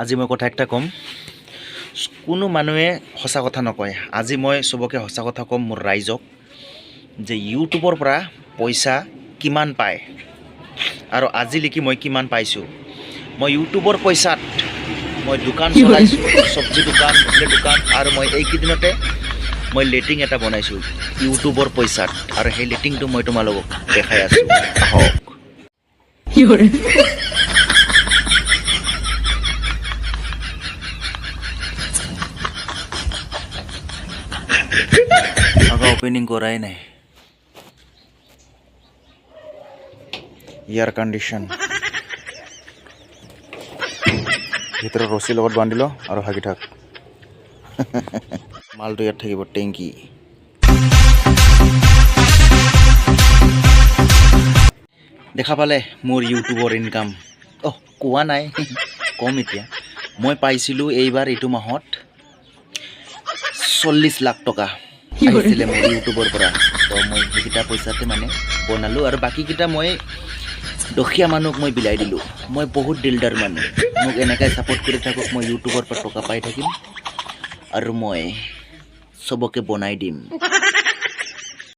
আজি মই কথা একটা কম কোনো মানুহে সঁচা কথা নকয় আজি মই সবকে সঁচা কথা কম মোৰ ৰাইজক যে ইউটিউবৰ পৰা পইচা কিমান পায় আৰু আজিলৈকে মই কিমান পাইছোঁ মই ইউটিউবৰ পইচাত মই দোকান চলাইছোঁ সবজি দোকান হোটেল দোকান আৰু মই এইকেইদিনতে মই লেটিং এটা বনাইছোঁ ইউটিউবৰ পইচাত আৰু সেই লেটিংটো মই তোমালোকক দেখাই আছোঁ আহক আগা ওপেনিং কৰাই নাই এয়াৰ কণ্ডিশ্যন ভিতৰত ৰছী লগত বান্ধি ল আৰু হাগি থাক মালটো ইয়াত থাকিব টেংকি দেখা পালে মোৰ ইউটিউবৰ ইনকাম কোৱা নাই কম এতিয়া মই পাইছিলোঁ এইবাৰ এইটো মাহত 40 লাখ টকা আহিছিলে মোৰ ইউটিউবৰ পৰা তো মই সেইকেইটা পইচাতে মানে বনালোঁ আৰু বাকীকেইটা মই দুখীয়া মানুহক মই বিলাই দিলোঁ মই বহুত দিলদাৰ মানুহ মোক এনেকৈ ছাপোৰ্ট কৰি থাকক মই ইউটিউবৰ পৰা টকা পাই থাকিম আৰু মই চবকে বনাই দিম